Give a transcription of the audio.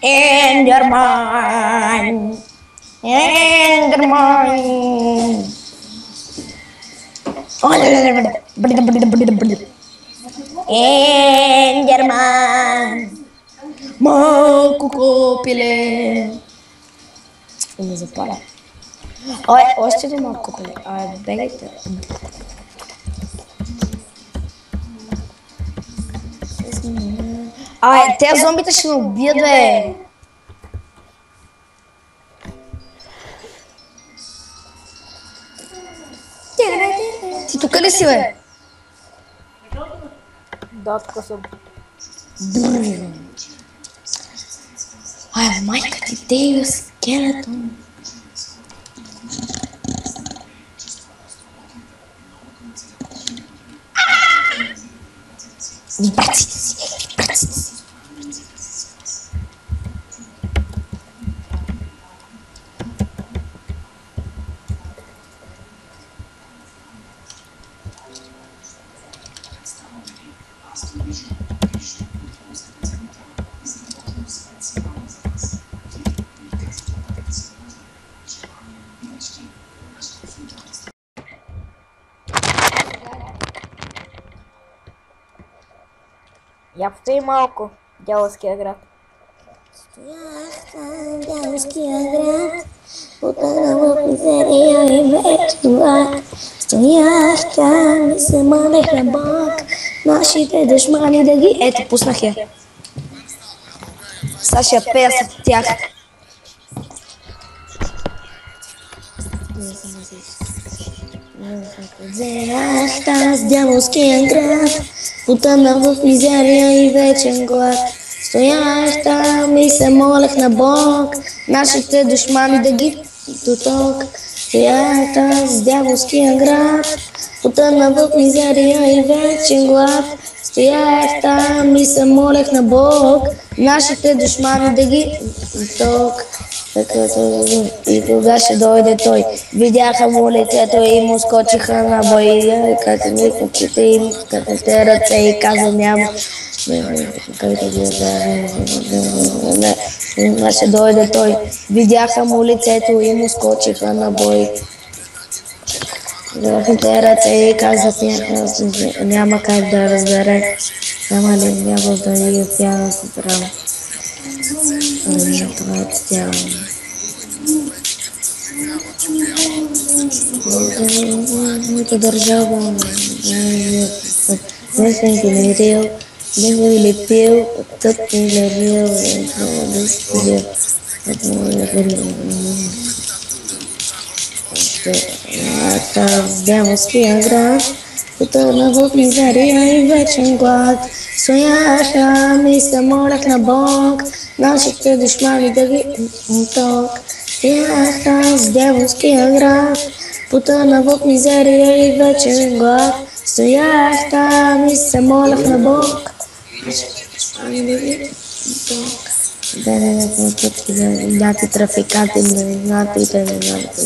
Enderman. Enderman. Enderman. Малко копеле. Не запаля. Още един малко копеле. Бегайте. Те зомбите ще ме убият, бе. Ти тук ли си, бе? Да, тук съм. Майка ти, Дейва скелетон. Вибрациите си. Я повтори малко. Дяволския град. Стоях там, дяволския град, потънал в мизерия и вече глад. Стоях там и се молех на Бог, нашите душмани да ги... Ето, пуснах я. Сега ще я пея с тях. Стоях там с дяволския град, потънал в мизерия и вечен глад. Стоях там и се молех на Бог, нашите душмани да ги доток. Стоях там с дяволския град, потънал в мизерия и вечен глад. Стоях там и се молех на Бог, нашите душмани да ги доток. И кога ще дойде той, видяха му лицето и му скочиха на бой. Като ми купите им, като те ръце и каза няма. Ще дойде той, видяха му лицето и му скочиха на бой. Те ръце и казат няма как да разбере. Няма ли дявол да и отява с здраво. Това е тяло. Моята държава днесен генерил, него или пил, тът или рил, с дяволския град, потъна в мизерия и вечен глад. Стоях там и се молех на Бог, нашите душмани да ги ток. Стоях там с дяволския град, потъна в мизерия и вечен глад. Стоях там и се молех на Бог, нашите душмани да ги ток. Дати трафиканти, не знати, не знати.